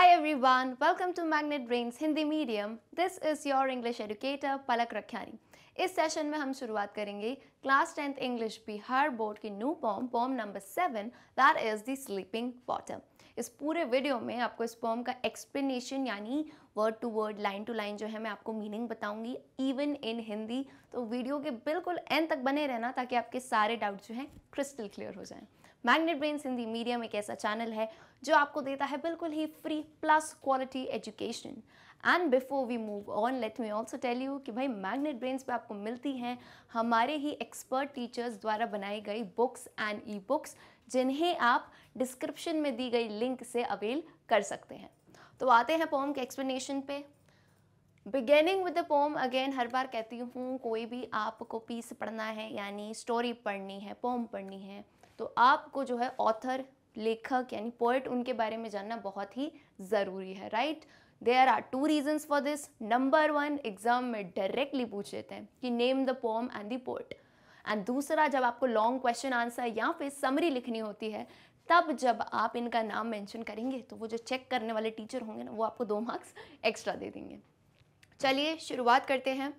Hi everyone, welcome to Magnet Brains Hindi Medium. This is your English educator पलक रखियानी. इस session में हम शुरुआत करेंगे class 10th English Bihar board की new poem number 7 that is the sleeping potter. इस पूरे video में आपको इस पॉम का एक्सप्लेनेशन यानी word to word line to line जो है मैं आपको मीनिंग बताऊंगी इवन इन हिंदी. तो वीडियो के बिल्कुल एंड तक बने रहना ताकि आपके सारे डाउट जो हैं क्रिस्टल क्लियर हो जाएं. मैग्नेट ब्रेन्स हिंदी मीडियम एक ऐसा चैनल है जो आपको देता है बिल्कुल ही free plus quality education. And before we move on let me also tell you कि भाई मैग्नेट ब्रेन्स पे आपको मिलती हैं हमारे ही एक्सपर्ट टीचर्स द्वारा बनाई गई बुक्स एंड ई बुक्स जिन्हें आप डिस्क्रिप्शन में दी गई लिंक से अवेल कर सकते हैं. तो आते हैं पोम के एक्सप्लेनेशन पे. Beginning with the poem again हर बार कहती हूँ कोई भी आपको पीस पढ़ना है यानी स्टोरी पढ़नी है पोम पढ़नी है तो आपको जो है ऑथर लेखक यानी पोएट उनके बारे में जानना बहुत ही ज़रूरी है. Right, there are 2 reasons for this. Number 1 exam में डायरेक्टली पूछ लेते हैं कि name the poem and the poet. And दूसरा जब आपको लॉन्ग क्वेश्चन आंसर या फिर समरी लिखनी होती है तब जब आप इनका नाम मेंशन करेंगे तो वो जो चेक करने वाले टीचर होंगे ना वो आपको 2 मार्क्स एक्स्ट्रा दे देंगे. चलिए शुरुआत करते हैं.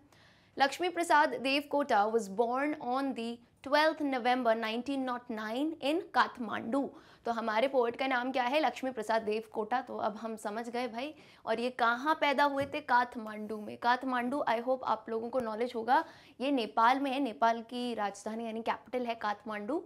Laxmi Prasad Devkota was born on the 12th November 1909 in Kathmandu. तो हमारे पोएट का नाम क्या है? लक्ष्मी प्रसाद देवकोटा. तो अब हम समझ गए भाई. और ये कहाँ पैदा हुए थे? काठमांडू में. काठमांडू आई होप आप लोगों को नॉलेज होगा ये नेपाल में है. नेपाल की राजधानी यानी कैपिटल है Kathmandu.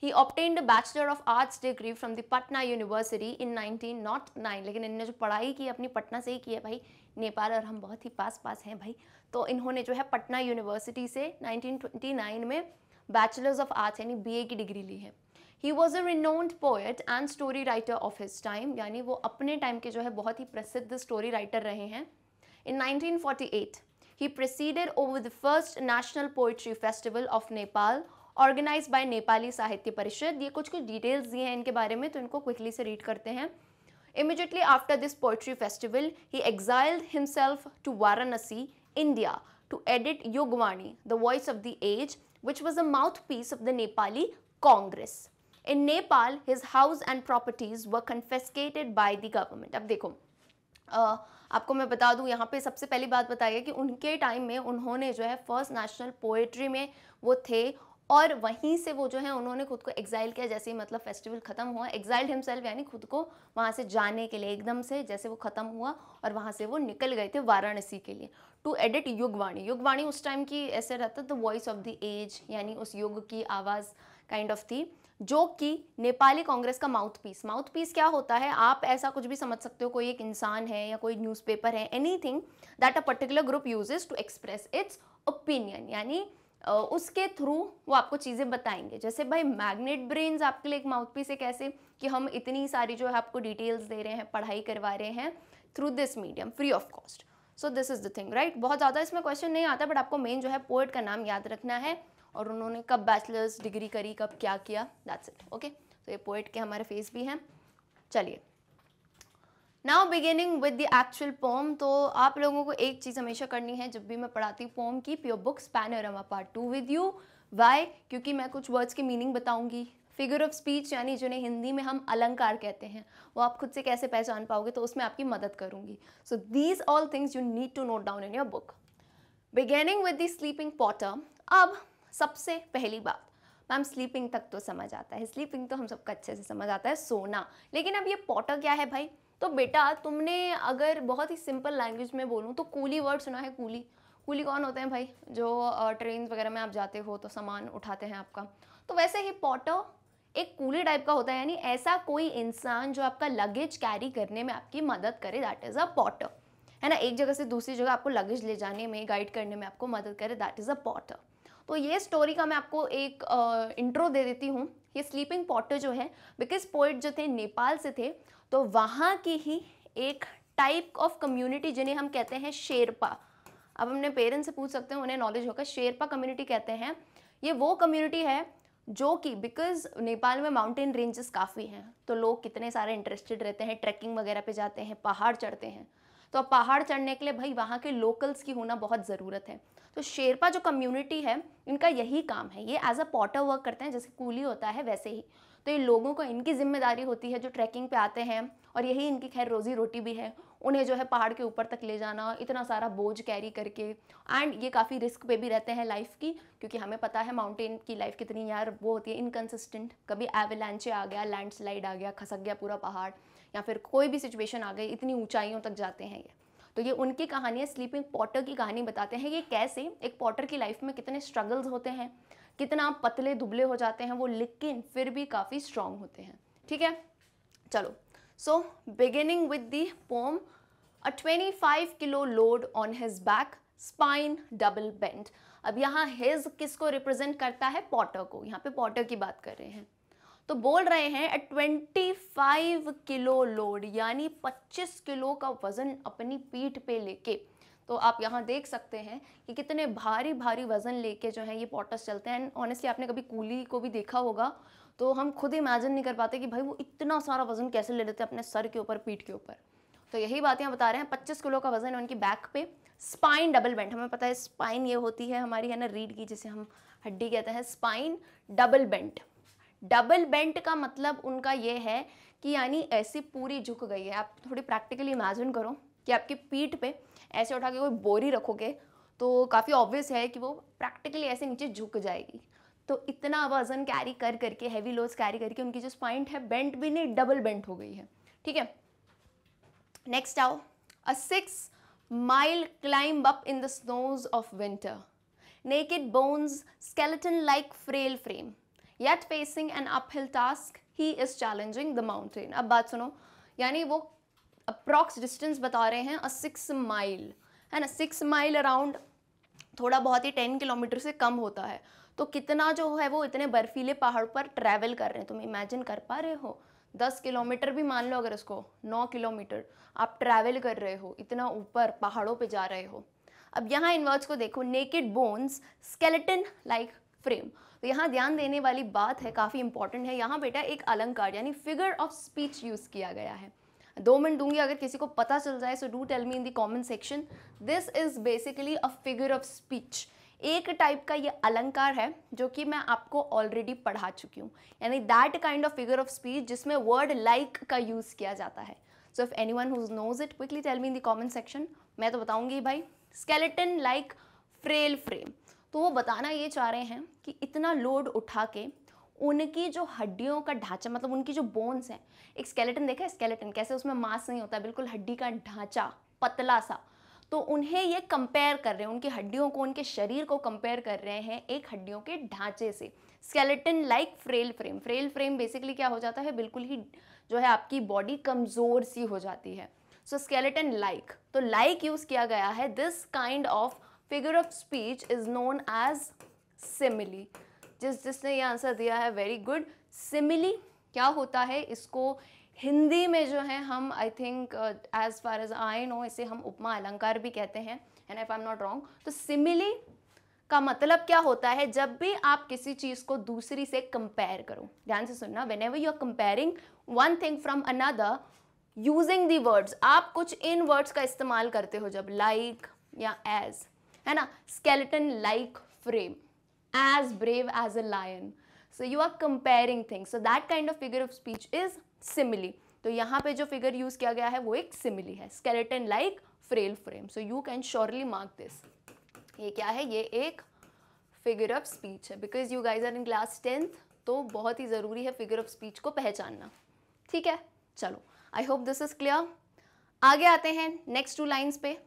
He obtained a Bachelor of Arts degree from the Patna University in 1909. लेकिन इन्होंने जो पढ़ाई की अपनी पटना से ही की है भाई. नेपाल और हम बहुत ही पास हैं भाई. तो इन्होंने जो है पटना यूनिवर्सिटी से 1929 में बैचलर्स ऑफ आर्ट्स यानी BA की डिग्री ली है. He was a renowned poet and story writer of his time. यानी वो अपने टाइम के जो है बहुत ही प्रसिद्ध स्टोरी राइटर रहे हैं. In 1948, he presided over the first National Poetry Festival of Nepal organize by Nepali Sahitya Parishad. ये कुछ डिटेल्स दिए हैं इनके बारे में तो इनको क्विकली से रीड करते हैं. Immediately after this poetry festival, he exiled himself to Varanasi, India, to edit Yugwani, the voice of the age, which was a mouthpiece of the Nepali Congress. In Nepal, his house and properties were confiscated by the government. अब देखो आपको मैं बता दूं यहाँ पे सबसे पहली बात बताइए कि उनके टाइम में उन्होंने जो है फर्स्ट नेशनल पोएट्री में वो थे और वहीं से वो जो है उन्होंने खुद को एग्जाइल किया. जैसे ही मतलब फेस्टिवल ख़त्म हुआ एग्जाइल्ड हिमसेल्फ यानी खुद को वहाँ से जाने के लिए एकदम से जैसे वो ख़त्म हुआ और वहाँ से वो निकल गए थे वाराणसी के लिए टू एडिट युगवाणी. युगवाणी उस टाइम की ऐसे रहता the voice of the age यानी उस युग की आवाज़ काइंड ऑफ थी जो कि नेपाली कांग्रेस का माउथपीस. माउथपीस क्या होता है? आप ऐसा कुछ भी समझ सकते हो. कोई एक इंसान है या कोई न्यूज़पेपर है anything that a particular group uses to express its opinion यानी उसके थ्रू वो आपको चीज़ें बताएंगे. जैसे भाई मैग्नेट ब्रेन्स आपके लिए एक माउथपीस है. कैसे कि हम इतनी सारी जो है आपको डिटेल्स दे रहे हैं पढ़ाई करवा रहे हैं through this medium free of cost. So this is the thing right. बहुत ज़्यादा इसमें क्वेश्चन नहीं आता बट आपको मेन जो है पोएट का नाम याद रखना है और उन्होंने कब बैचलर्स डिग्री करी कब क्या किया दैट्स इट. ओके, तो ये पोएट के हमारे फेस भी हैं. चलिए now beginning with the actual poem. तो आप लोगों को एक चीज़ हमेशा करनी है जब भी मैं पढ़ाती हूँ पोम की your books panorama part 2 with you. Why? क्योंकि मैं कुछ वर्ड्स की मीनिंग बताऊंगी. फिगर ऑफ स्पीच यानी जिन्हें हिंदी में हम अलंकार कहते हैं वो आप खुद से कैसे पहचान पाओगे तो उसमें आपकी मदद करूंगी. So these all things you need to note down in your book. Beginning with the sleeping porter. अब सबसे पहली बात मैम स्लीपिंग तक तो समझ आता है. स्लीपिंग तो हम सबको अच्छे से समझ आता है सोना. लेकिन अब ये पॉटर क्या है भाई? तो बेटा तुमने अगर बहुत ही सिंपल लैंग्वेज में बोलूँ तो कूली वर्ड सुना है. कूली. कूली कौन होते हैं भाई? जो ट्रेन वगैरह में आप जाते हो तो सामान उठाते हैं आपका. तो वैसे ही पॉटर एक कूली टाइप का होता है यानी ऐसा कोई इंसान जो आपका लगेज कैरी करने में आपकी मदद करे दैट इज़ अ पॉटर. है ना, एक जगह से दूसरी जगह आपको लगेज ले जाने में गाइड करने में आपको मदद करे दैट इज़ अ पॉटर. तो ये स्टोरी का मैं आपको एक इंट्रो दे देती हूँ. ये स्लीपिंग पॉटर जो है बिकॉज पोइट जो थे नेपाल से थे तो वहाँ की ही एक टाइप ऑफ कम्युनिटी जिन्हें हम कहते हैं शेरपा. अब अपने पेरेंट्स से पूछ सकते हैं उन्हें नॉलेज होगा. शेरपा कम्युनिटी कहते हैं. ये वो कम्युनिटी है जो कि बिकॉज नेपाल में माउंटेन रेंजेस काफ़ी हैं तो लोग कितने सारे इंटरेस्टेड रहते हैं ट्रैकिंग वगैरह पे जाते हैं पहाड़ चढ़ते हैं. तो अब पहाड़ चढ़ने के लिए भाई वहाँ के लोकल्स की होना बहुत ज़रूरत है. तो शेरपा जो कम्युनिटी है इनका यही काम है. ये एज अ पॉटर वर्क करते हैं जैसे कूली होता है वैसे ही. तो ये लोगों को इनकी जिम्मेदारी होती है जो ट्रैकिंग पे आते हैं और यही इनकी खैर रोजी रोटी भी है, उन्हें जो है पहाड़ के ऊपर तक ले जाना, इतना सारा बोझ कैरी करके, एंड ये काफ़ी रिस्क पे भी रहते हैं लाइफ की, क्योंकि हमें पता है माउंटेन की लाइफ कितनी यार वो होती है इनकन्सिस्टेंट, कभी एवलांचे आ गया, लैंडस्लाइड आ गया, खसक गया पूरा पहाड़, या फिर कोई भी सिचुएशन आ गई, इतनी ऊंचाइयों तक जाते हैं ये। तो ये उनकी कहानी है, स्लीपिंग पॉटर की कहानी बताते हैं ये कैसे एक पॉटर की लाइफ में कितने स्ट्रगल्स होते हैं, कितना पतले दुबले हो जाते हैं वो, लेकिन फिर भी काफ़ी स्ट्रांग होते हैं। ठीक है, चलो। So beginning with the pome, a 25 kilo load on his back, spine double bend. अब यहाँ हिज किसको रिप्रेजेंट करता है? पॉटर को, यहाँ पे पॉटर की बात कर रहे हैं। तो बोल रहे हैं 25 किलो लोड, यानी 25 किलो का वजन अपनी पीठ पे लेके। तो आप यहाँ देख सकते हैं कि कितने भारी भारी वजन लेके जो है ये पॉटर्स चलते हैं। एंड ऑनेस्टली आपने कभी कूली को भी देखा होगा, तो हम खुद इमेजिन नहीं कर पाते कि भाई वो इतना सारा वजन कैसे ले लेते हैं अपने सर के ऊपर, पीठ के ऊपर। तो यही बात यहाँ बता रहे हैं, 25 किलो का वजन है उनकी बैक पे, स्पाइन डबल बेंड। हमें पता है स्पाइन ये होती है हमारी, है ना, रीढ़ की, जिसे हम हड्डी कहते हैं, spine double bend. Double bent का मतलब उनका ये है कि यानी ऐसी पूरी झुक गई है। आप थोड़ी प्रैक्टिकली इमेजिन करो कि आपकी पीठ पे ऐसे उठा के कोई बोरी रखोगे तो काफ़ी ऑब्वियस है कि वो प्रैक्टिकली ऐसे नीचे झुक जाएगी। तो इतना वजन कैरी कर करके, हैवी लोड्स कैरी करके उनकी जो स्पाइन है बेंट भी नहीं, डबल बेंट हो गई है। ठीक है, नेक्स्ट आओ। अ 6 mile climb up in the snows of winter, naked bones, skeleton like frail frame, yet facing an uphill task, he is challenging the mountain। अब बात सुनो, यानी वो अप्रॉक्स डिस्टेंस बता रहे हैं 6 माइल, है ना। 6 माइल अराउंड थोड़ा बहुत ही 10 किलोमीटर से कम होता है। तो कितना जो है वो इतने बर्फीले पहाड़ पर ट्रैवल कर रहे हैं, तुम इमेजिन कर पा रहे हो? 10 किलोमीटर भी मान लो, अगर इसको 9 किलोमीटर आप ट्रैवल कर रहे हो, इतना ऊपर पहाड़ों पे जा रहे हो। अब यहाँ इन वर्ड्स को देखो, naked bones, skeleton like frame. तो यहाँ ध्यान देने वाली बात है, काफ़ी इंपॉर्टेंट है। यहाँ बेटा एक अलंकार यानी फिगर ऑफ स्पीच यूज़ किया गया है। 2 मिनट दूंगी, अगर किसी को पता चल जाए so do tell me in the comment section. This is basically a figure of speech, एक टाइप का ये अलंकार है जो कि मैं आपको ऑलरेडी पढ़ा चुकी हूँ, यानी that kind of figure of speech जिसमें वर्ड लाइक का यूज़ किया जाता है। So if anyone who knows it quickly tell me in the comment section. मैं तो बताऊंगी भाई, स्केलेटन लाइक फ्रेल फ्रेम। तो वो बताना ये चाह रहे हैं कि इतना लोड उठा के उनकी जो हड्डियों का ढांचा, मतलब उनकी जो बोन्स हैं, एक स्केलेटन देखा है, स्केलेटन कैसे उसमें मांस नहीं होता, बिल्कुल हड्डी का ढांचा पतला सा। तो उन्हें ये कंपेयर कर रहे हैं, उनकी हड्डियों को, उनके शरीर को कंपेयर कर रहे हैं एक हड्डियों के ढांचे से। Skeleton like frail frame, frail frame basically क्या हो जाता है, बिल्कुल ही जो है आपकी बॉडी कमज़ोर सी हो जाती है। सो स्केलेटन लाइक, तो लाइक यूज़ किया गया है। This kind of figure of speech is known as simile. जिसने ये आंसर दिया है, वेरी गुड। सिमिली क्या होता है, इसको हिंदी में जो है हम, I think as far as I know, इसे हम उपमा अलंकार भी कहते हैं, and if I am not wrong. तो सिमिली का मतलब क्या होता है, जब भी आप किसी चीज़ को दूसरी से कंपेयर करो, ध्यान से सुनना, whenever you are comparing one thing from another using the words, आप कुछ इन वर्ड्स का इस्तेमाल करते हो जब, लाइक या एज, है ना। Skeleton like frame, as brave as a lion, so you are comparing things, so that kind of figure of speech is simile। तो यहाँ पे जो फिगर यूज किया गया है वो एक सिमिली है, skeleton like frail frame, so you can surely mark this। ये क्या है, ये एक फिगर ऑफ स्पीच है, because you guys are in class 10th, तो बहुत ही ज़रूरी है फिगर ऑफ स्पीच को पहचानना। ठीक है, चलो, I hope this is clear. आगे आते हैं नेक्स्ट 2 लाइन्स पे।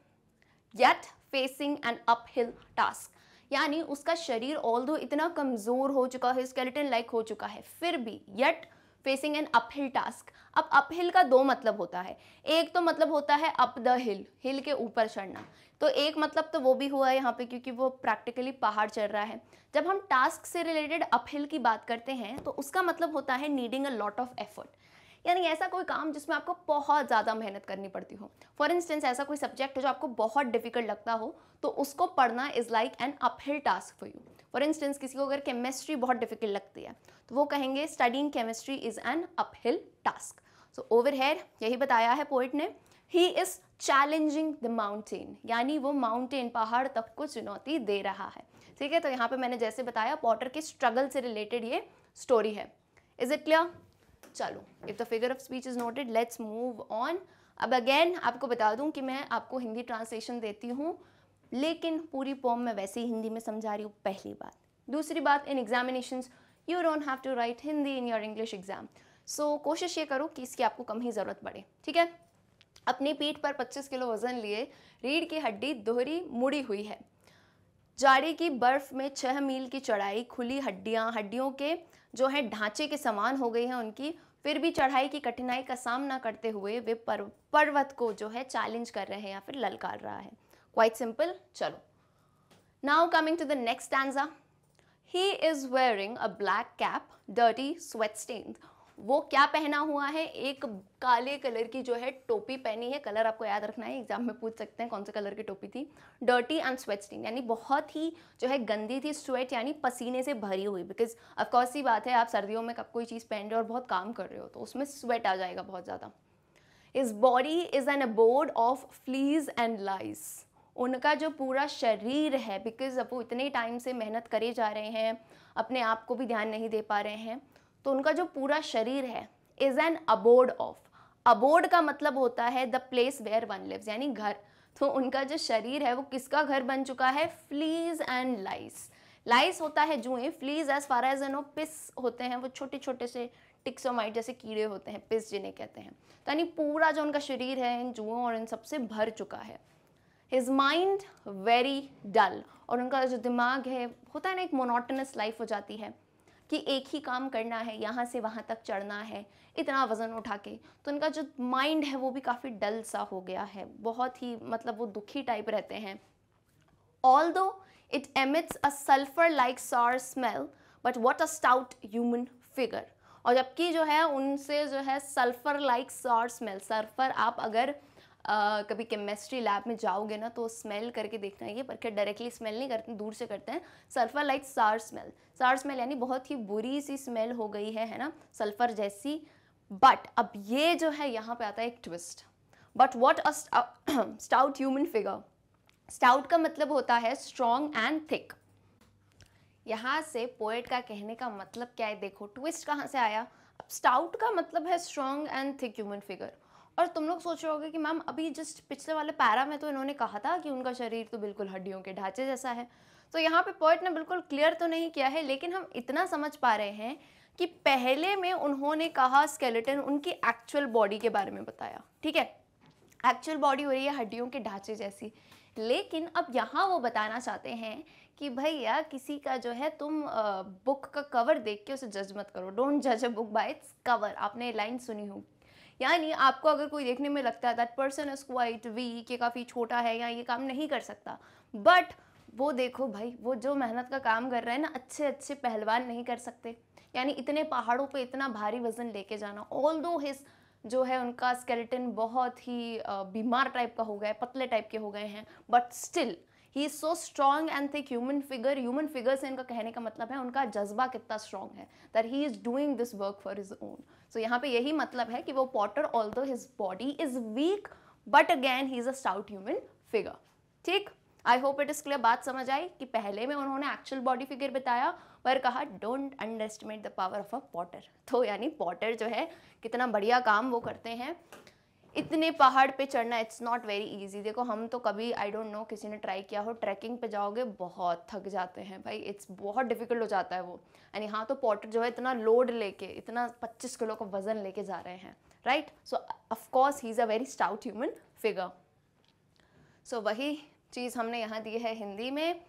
Yet facing an uphill task, यानी उसका शरीर ऑल्दो इतना कमज़ोर हो चुका है, स्केलेटन लाइक हो चुका है, फिर भी yet facing an uphill task. अब अपहिल का 2 मतलब होता है, एक तो मतलब होता है अप द हिल, हिल के ऊपर चढ़ना, तो एक मतलब तो वो भी हुआ है यहाँ पे क्योंकि वो प्रैक्टिकली पहाड़ चढ़ रहा है। जब हम टास्क से रिलेटेड अपहिल की बात करते हैं तो उसका मतलब होता है needing a lot of effort, यानी ऐसा कोई काम जिसमें आपको बहुत ज़्यादा मेहनत करनी पड़ती हो। फॉर इंस्टेंस ऐसा कोई सब्जेक्ट जो आपको बहुत डिफिकल्ट लगता हो तो उसको पढ़ना is like an uphill task for you. For instance किसी को अगर केमिस्ट्री बहुत डिफिकल्ट लगती है तो वो कहेंगे studying chemistry is an uphill task. So over here यही बताया है पोइट ने, he is challenging the mountain, यानी वो माउंटेन, पहाड़ तक को चुनौती दे रहा है। ठीक है, तो यहाँ पे मैंने जैसे बताया पॉटर के स्ट्रगल से रिलेटेड ये स्टोरी है। Is it clear? चलो, if the figure of speech is noted, let's move on. अब अगेन आपको बता दूं कि मैं आपको हिंदी ट्रांसलेशन देती हूँ, लेकिन पूरी पोम मैं वैसे ही हिंदी में समझा रही हूँ, पहली बात। दूसरी बात, in examinations you don't have to write Hindi in your English exam, so कोशिश ये करो कि इसकी आपको कम ही ज़रूरत पड़े, ठीक है। अपनी पीठ पर 25 किलो वजन लिए रीढ़ की हड्डी दोहरी मुड़ी हुई है। जाड़ी की बर्फ में 6 मील की चढ़ाई, खुली हड्डियों के जो है ढांचे के समान हो गई है उनकी, फिर भी चढ़ाई की कठिनाई का सामना करते हुए वे पर्वत को जो है चैलेंज कर रहे हैं या फिर ललकार रहा है। Quite simple. चलो, now coming to the next stanza. He is wearing a black cap, dirty, sweat stained. वो क्या पहना हुआ है? एक काले कलर की जो है टोपी पहनी है। कलर आपको याद रखना है, एग्जाम में पूछ सकते हैं कौन से कलर की टोपी थी। डर्टी एंड स्वेट स्टेन, यानी बहुत ही जो है गंदी थी। स्वेट यानी पसीने से भरी हुई, बिकॉज ऑफकोर्स ही बात है, आप सर्दियों में कब कोई चीज़ पहन रहे हो और बहुत काम कर रहे हो तो उसमें स्वेट आ जाएगा बहुत ज़्यादा। His body is an abode of fleas and lice. उनका जो पूरा शरीर है, बिकॉज अब वो इतने टाइम से मेहनत करे जा रहे हैं, अपने आप को भी ध्यान नहीं दे पा रहे हैं, तो उनका जो पूरा शरीर है is an abode of. Abode का मतलब होता है the place where one lives, यानी घर। तो उनका जो शरीर है वो किसका घर बन चुका है? Fleas and lyase. लाइस होता है जुएं, fleas as far as know पिस होते हैं, वो छोटे छोटे से टिक्सोमाइट जैसे कीड़े होते हैं, पिस जिन्हें कहते हैं। तो यानी पूरा जो उनका शरीर है इन जुओं और इन सबसे भर चुका है। हिज माइंड वेरी डल, और उनका जो दिमाग है, होता है ना एक मोनोटोनस लाइफ हो जाती है कि एक ही काम करना है, यहाँ से वहाँ तक चढ़ना है, इतना वज़न उठा के, तो उनका जो माइंड है वो भी काफ़ी डल सा हो गया है, बहुत ही मतलब वो दुखी टाइप रहते हैं। Although it emits a sulphur like sour smell, but what a stout human figure. और जबकि जो है उनसे जो है sulphur like sour smell, sulphur आप अगर कभी केमिस्ट्री लैब में जाओगे ना तो स्मेल करके देखना है, ये पर डायरेक्टली स्मेल नहीं करते, दूर से करते हैं। सल्फर लाइक सार स्मेल, सार स्मेल यानी बहुत ही बुरी सी स्मेल हो गई है ना, सल्फर जैसी। बट अब ये जो है यहाँ पे आता है एक twist, but what a stout human figure. Stout का मतलब होता है स्ट्रॉन्ग एंड थिक। यहाँ से पोएट का कहने का मतलब क्या है, देखो ट्विस्ट कहाँ से आया। अब स्टाउट का मतलब है strong and thick human figure, और तुम लोग सोच रहे होगे कि मैम अभी जस्ट पिछले वाले पैरा में तो इन्होंने कहा था कि उनका शरीर तो बिल्कुल हड्डियों के ढांचे जैसा है। तो यहाँ पे पोएट ने बिल्कुल क्लियर तो नहीं किया है, लेकिन हम इतना समझ पा रहे हैं कि पहले में उन्होंने कहा स्केलेटन, उनकी एक्चुअल बॉडी के बारे में बताया, ठीक है, एक्चुअल बॉडी हो रही है हड्डियों के ढांचे जैसी। लेकिन अब यहाँ वो बताना चाहते हैं कि भैया किसी का जो है तुम बुक का कवर देख के उसे जज मत करो, डोंट जज a book by its cover. आपने लाइन सुनी हो, यानी आपको अगर कोई देखने में लगता है that person is quite weak, ये काफ़ी छोटा है या ये काम नहीं कर सकता, बट वो देखो भाई, वो जो मेहनत का काम कर रहे हैं ना, अच्छे अच्छे पहलवान नहीं कर सकते, यानी इतने पहाड़ों पे इतना भारी वजन लेके जाना। ऑल्दो हिज जो है उनका स्केलेटन बहुत ही बीमार टाइप का हो गया है, पतले टाइप के हो गए हैं, but still he is so strong and thick human figure. Human figure से इनका कहने का मतलब है उनका जज्बा कितना स्ट्रॉन्ग है, that he is doing this work for his own. So यहाँ पे यही मतलब है कि वो potter although his body is weak but again he is a stout human figure. ठीक, I hope it is clear. बात समझ आई कि पहले में उन्होंने एक्चुअल बॉडी फिगर बताया पर कहा don't under estimate the power of a Potter. तो यानी पॉटर जो है कितना बढ़िया काम वो करते हैं, इतने पहाड़ पे चढ़ना इट्स नॉट वेरी इजी। देखो हम तो कभी आई डोंट नो किसी ने ट्राई किया हो, ट्रैकिंग पे जाओगे बहुत थक जाते हैं भाई, इट्स बहुत डिफिकल्ट हो जाता है वो। यानी हाँ, तो पॉटर जो है इतना लोड लेके, इतना 25 किलो का वजन लेके जा रहे हैं, right. So of course he is a very stout human figure. So वही चीज़ हमने यहाँ दी है हिंदी में।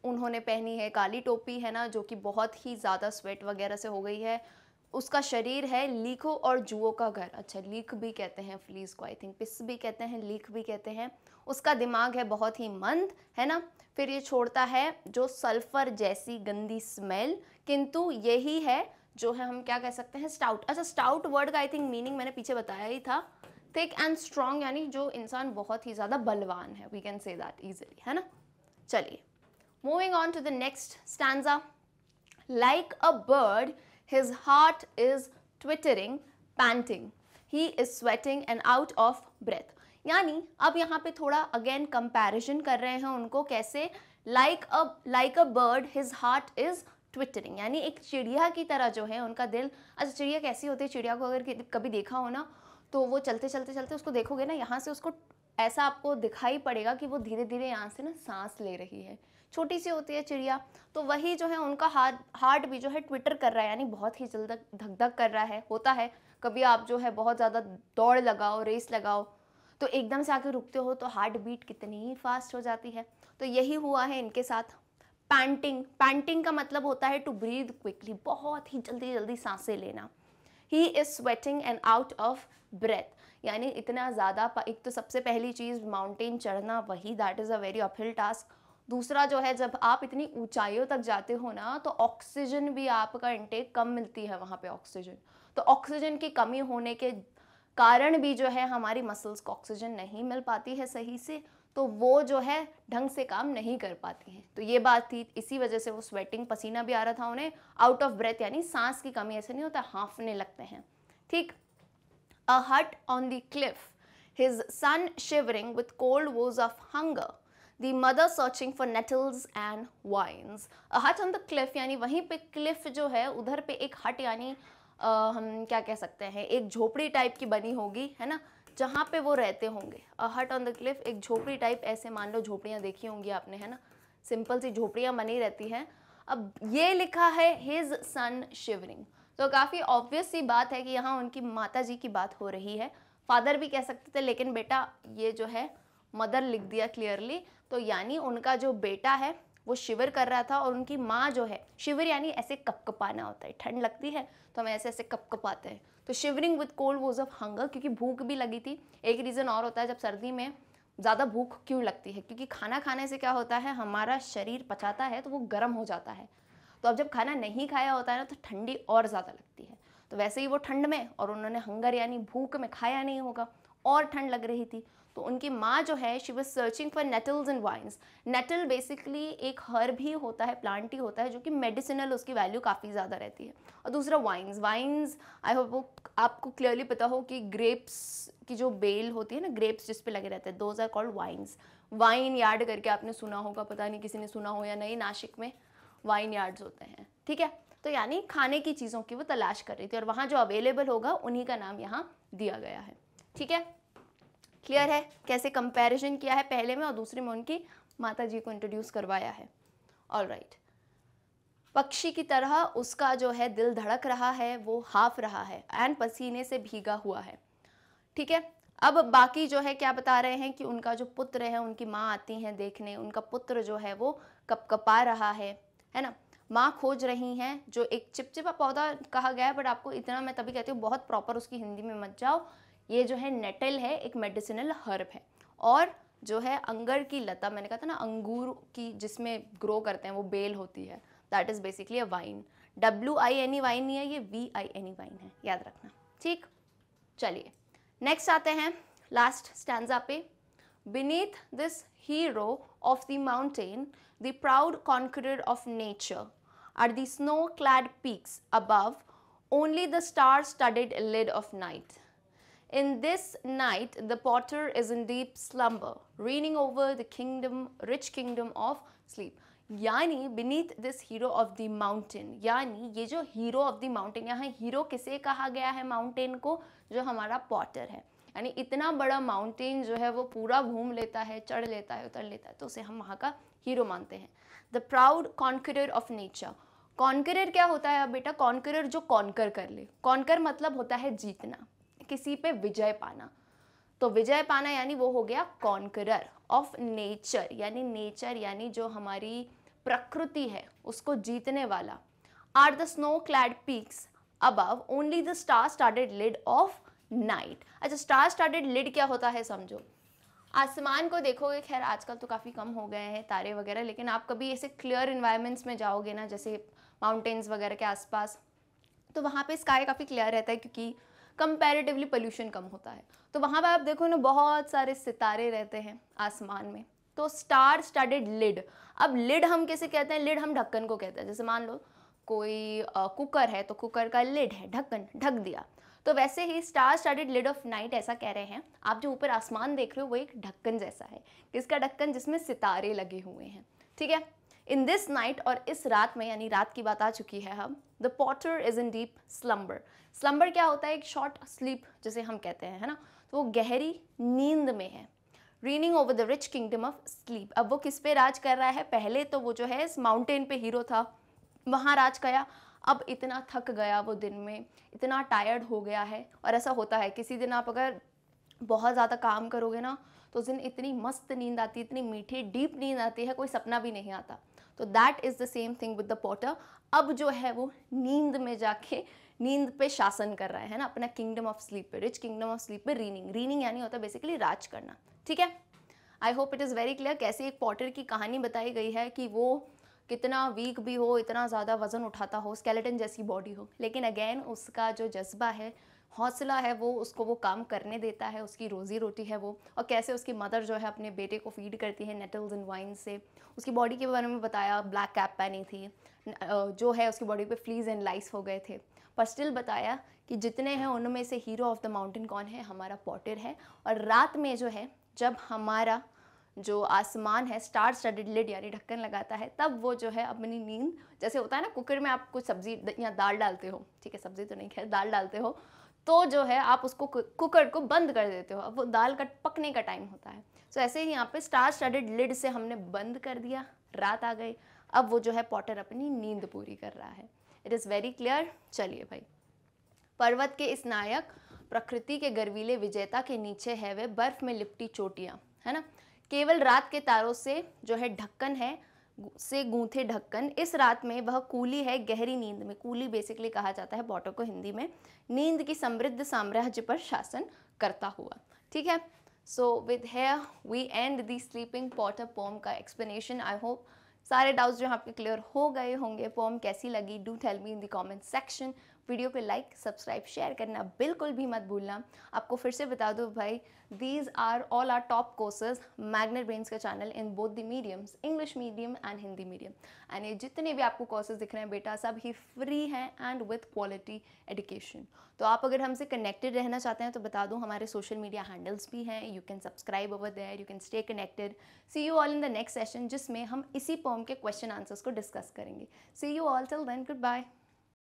उन्होंने पहनी है काली टोपी, है ना, जो कि बहुत ही ज़्यादा स्वेट वगैरह से हो गई है। उसका शरीर है लीखों और जुओं का घर। अच्छा, लीख भी कहते हैं फ्लीज को, आई थिंक पिस भी कहते हैं, लीख भी कहते हैं। उसका दिमाग है बहुत ही मंद, है ना। फिर ये छोड़ता है जो सल्फर जैसी गंदी स्मेल, किंतु यही है जो है हम क्या कह सकते हैं, स्टाउट। अच्छा, स्टाउट वर्ड का आई थिंक मीनिंग मैंने पीछे बताया ही था, थिक एंड स्ट्रॉन्ग, यानी जो इंसान बहुत ही ज़्यादा बलवान है, we can say that easily, है ना। चलिए, moving on to the next stanza. Like a bird his heart is twittering, panting, he is sweating and out of breath। यानी अब यहाँ पे थोड़ा अगेन कंपैरिजन कर रहे हैं उनको, कैसे, like a bird his heart is twittering, यानी एक चिड़िया की तरह जो है उनका दिल। अच्छा, चिड़िया कैसी होती है? चिड़िया को अगर कभी देखा हो ना, तो वो चलते चलते चलते उसको देखोगे ना, यहाँ से उसको ऐसा आपको दिखाई पड़ेगा कि वो धीरे धीरे यहाँ से ना सांस ले रही है। छोटी सी होती है चिड़िया, तो वही जो है उनका हार्ट भी जो है ट्विटर कर रहा है, यानी बहुत ही जल्द धक धक कर रहा है। होता है कभी आप जो है बहुत ज़्यादा दौड़ लगाओ, रेस लगाओ, तो एकदम से आके रुकते हो तो हार्ट बीट कितनी ही फास्ट हो जाती है। तो यही हुआ है इनके साथ। पैंटिंग का मतलब होता है टू ब्रीथ क्विकली, बहुत ही जल्दी जल्दी सांसें लेना। He is sweating and out of breath, यानी इतना ज़्यादा। एक तो सबसे पहली चीज़ माउंटेन चढ़ना, वही that is a very uphill task. दूसरा जो है, जब आप इतनी ऊंचाइयों तक जाते हो ना, तो ऑक्सीजन भी आपका इंटेक कम मिलती है वहाँ पे ऑक्सीजन। तो ऑक्सीजन की कमी होने के कारण भी जो है हमारी मसल्स को ऑक्सीजन नहीं मिल पाती है सही से, तो वो जो है ढंग से काम नहीं कर पाती हैं। तो ये बात थी, इसी वजह से वो स्वेटिंग, पसीना भी आ रहा था उन्हें, आउट ऑफ ब्रेथ यानी सांस की कमी। ऐसे नहीं होता, हाँफने लगते हैं, ठीक। A hut on the cliff, his son shivering with cold was of hunger, the mother searching for nettles and vines. A hut on the Cliff, यानी वहीं पे क्लिफ जो है उधर पे एक हट, यानी हम क्या कह सकते हैं, एक झोपड़ी टाइप की बनी होगी, है ना, जहाँ पे वो रहते होंगे। अ हट ऑन द क्लिफ, एक झोपड़ी टाइप, ऐसे मान लो झोपड़ियाँ देखी होंगी आपने, है ना, सिंपल सी झोपड़ियाँ बनी रहती हैं। अब ये लिखा है हिज सन शिवरिंग, तो काफ़ी ऑब्वियस सी बात है कि यहाँ उनकी माता जी की बात हो रही है। फादर भी कह सकते थे, लेकिन बेटा ये जो है मदर लिख दिया क्लियरली, तो यानी उनका जो बेटा है वो शिविर कर रहा था, और उनकी माँ जो है, शिविर यानी ऐसे कपकपाना होता है, ठंड लगती है तो हम ऐसे ऐसे कपकपाते हैं। तो shivering with cold was of hunger, क्योंकि भूख भी लगी थी। एक रीज़न और होता है, जब सर्दी में ज़्यादा भूख क्यों लगती है, क्योंकि खाना खाने से क्या होता है, हमारा शरीर पचाता है तो वो गर्म हो जाता है। तो अब जब खाना नहीं खाया होता है ना, तो ठंडी और ज़्यादा लगती है। तो वैसे ही वो ठंड में, और उन्होंने हंगर यानी भूख में खाया नहीं होगा, और ठंड लग रही थी। तो उनकी माँ जो है, she was searching for nettles and vines. Nettle basically एक हर्ब ही होता है, प्लांट ही होता है, जो कि मेडिसिनल, उसकी वैल्यू काफ़ी ज़्यादा रहती है। और दूसरा वाइन्स आई होप वो आपको क्लियरली पता हो कि ग्रेप्स की जो बेल होती है ना, ग्रेप्स जिस पे लगे रहते हैं, those are called vines. Vineyard करके आपने सुना होगा, पता नहीं किसी ने सुना हो या नहीं, नासिक में वाइन यार्ड्स होते हैं, ठीक है। तो यानी खाने की चीज़ों की वो तलाश कर रही थी, और वहाँ जो अवेलेबल होगा उन्हीं का नाम यहाँ दिया गया है, ठीक है। क्लियर है कैसे कंपैरिजन किया है, पहले में और दूसरे में उनकी माता जी को इंट्रोड्यूस करवाया है। ऑल राइट, पक्षी की तरह उसका जो है दिल धड़क रहा है, वो हाफ रहा है एंड पसीने से भीगा हुआ है, ठीक है। अब बाकी जो है क्या बता रहे हैं कि उनका जो पुत्र है, उनकी माँ आती हैं देखने, उनका पुत्र जो है वो कपकपा रहा है ना। माँ खोज रही हैं, जो एक चिपचिपा पौधा कहा गया है, बट आपको इतना मैं तभी कहती हूँ, बहुत प्रॉपर उसकी हिंदी में मत जाओ। ये जो है नेटल है, एक मेडिसिनल हर्ब है। और जो है अंगर की लता, मैंने कहा था ना अंगूर की जिसमें ग्रो करते हैं, वो बेल होती है, that is basically a wine. WINE wine नहीं है, ये VINE वाइन है, याद रखना, ठीक। चलिए नेक्स्ट आते हैं लास्ट स्टैंजा पे। Beneath this hero of the mountain, the proud conqueror of nature, are the snow-clad peaks above, only the star-studded lid of night. In this night, the potter is in deep slumber, reigning over the rich kingdom of sleep. यानी beneath this hero of the mountain, यानी ये जो hero of the mountain, यहाँ hero किसे कहा गया है mountain को, जो हमारा पॉटर है। यानी इतना बड़ा माउंटेन जो है वो पूरा घूम लेता है, चढ़ लेता है, उतर लेता है, तो उसे हम वहाँ का हीरो मानते हैं। The proud conqueror of nature. Conqueror क्या होता है अब बेटा? कॉन्करर जो कॉन्कर कर ले। कॉन्कर मतलब होता है जीतना, किसी पे विजय पाना। तो विजय पाना यानी वो हो गया कॉन्करर ऑफ नेचर, यानी नेचर यानी जो हमारी प्रकृति है उसको जीतने वाला। Are the snow clad peaks above only the star started lid of night. अच्छा, स्टार स्टार्टेड लिड क्या होता है समझो। आसमान को देखोगे, खैर आजकल तो काफ़ी कम हो गए हैं तारे वगैरह, लेकिन आप कभी ऐसे क्लियर इन्वायरमेंट्स में जाओगे ना, जैसे माउंटेन्स वगैरह के आसपास, तो वहाँ पे स्काई काफ़ी क्लियर रहता है, क्योंकि कंपैरेटिवली पोल्यूशन कम होता है। तो वहाँ पे आप देखो ना, बहुत सारे सितारे रहते हैं आसमान में। तो स्टार स्टार्टेड लिड। अब लिड हम कैसे कहते हैं? लिड हम ढक्कन को कहते हैं। जैसे मान लो कोई कुकर है, तो कुकर का लिड है, ढक्कन, ढक दिया। तो वैसे ही star started lid of night ऐसा कह रहे हैं। आप जो ऊपर आसमान देख रहे हो वो एक ढक्कन जैसा है। किसका ढक्कन? जिसमें सितारे लगे हुए हैं, ठीक है। इन दिस नाइट, और इस रात में, यानी रात की बात आ चुकी है हम, the Potter is in deep slumber. Slumber क्या होता है? एक शॉर्ट स्लीप जिसे हम कहते हैं, है ना, तो वो गहरी नींद में है। Reigning over the rich kingdom of sleep. अब वो किस पे राज कर रहा है? पहले तो वो जो है इस माउंटेन पे हीरो था, वहाँ राज किया। अब इतना थक गया वो दिन में, इतना टायर्ड हो गया है। और ऐसा होता है, किसी दिन आप अगर बहुत ज़्यादा काम करोगे ना, तो उस दिन इतनी मस्त नींद आती है, इतनी मीठी डीप नींद आती है, कोई सपना भी नहीं आता। तो that is the same thing with the Potter. अब जो है वो नींद में जाके नींद पे शासन कर रहा है ना, अपना किंगडम ऑफ स्लीप पे, रिच किंगडम ऑफ स्लीप पे रीनिंग यानी होता है बेसिकली राज करना। ठीक है, आई hope it is very clear कैसे एक पॉटर की कहानी बताई गई है कि वो कितना वीक भी हो, इतना ज़्यादा वजन उठाता हो, स्केलेटन जैसी बॉडी हो, लेकिन अगेन उसका जो जज्बा है, हौसला है, वो उसको वो काम करने देता है, उसकी रोज़ी रोटी है वो। और कैसे उसकी मदर जो है अपने बेटे को फीड करती है नेटल्स एंड वाइन से। उसकी बॉडी के बारे में बताया, ब्लैक कैप पहनी थी, जो है उसकी बॉडी पे फ्लीज एंड लाइस हो गए थे, पर स्टिल बताया कि जितने हैं उनमें से हीरो ऑफ द माउंटेन कौन है? हमारा पॉटर है। और रात में जो है, जब हमारा जो आसमान है स्टार स्टडेड लिड यानी ढक्कन लगाता है, तब वो जो है अपनी नींद, जैसे होता है ना कुकर में आप कुछ सब्जी या दाल डालते हो, ठीक है सब्जी तो नहीं, खैर दाल डालते हो, तो जो है आप उसको कुकर को बंद कर देते हो, अब वो दाल का पकने का टाइम होता है। सो ऐसे ही यहाँ पे स्टार स्टडेड लिड से हमने बंद कर दिया, रात आ गई, अब वो जो है पॉटर अपनी नींद पूरी कर रहा है। It is very clear. चलिए भाई, पर्वत के इस नायक, प्रकृति के गर्वीले विजेता के नीचे है वे बर्फ में लिपटी चोटियाँ, है ना, केवल रात के तारों से जो है ढक्कन है, से गूंथे ढक्कन, इस रात में वह कूली है गहरी नींद में। कूली बेसिकली कहा जाता है पॉटर को हिंदी में, नींद की समृद्ध साम्राज्य पर शासन करता हुआ। ठीक है, so with here we end the sleeping porter poem का एक्सप्लेनेशन। आई होप सारे डाउट्स जो आपके क्लियर हो गए होंगे। पोम कैसी लगी? Do tell me in the comment section. Video पे लाइक, सब्सक्राइब, शेयर करना बिल्कुल भी मत भूलना। आपको फिर से बता दूं भाई, these are all are top courses Magnet Brains का channel in both the mediums, English medium and Hindi medium. And ये जितने भी आपको कोर्सेज दिख रहे हैं बेटा, सब ही फ्री हैं एंड विथ क्वालिटी एजुकेशन। तो आप अगर हमसे कनेक्टेड रहना चाहते हैं तो बता दूं, हमारे सोशल मीडिया हैंडल्स भी हैं, you can subscribe over there, you can stay connected. See you all in the next session, जिसमें हम इसी पोम के क्वेश्चन आंसर्स को डिस्कस करेंगे। See you all till then, good bye.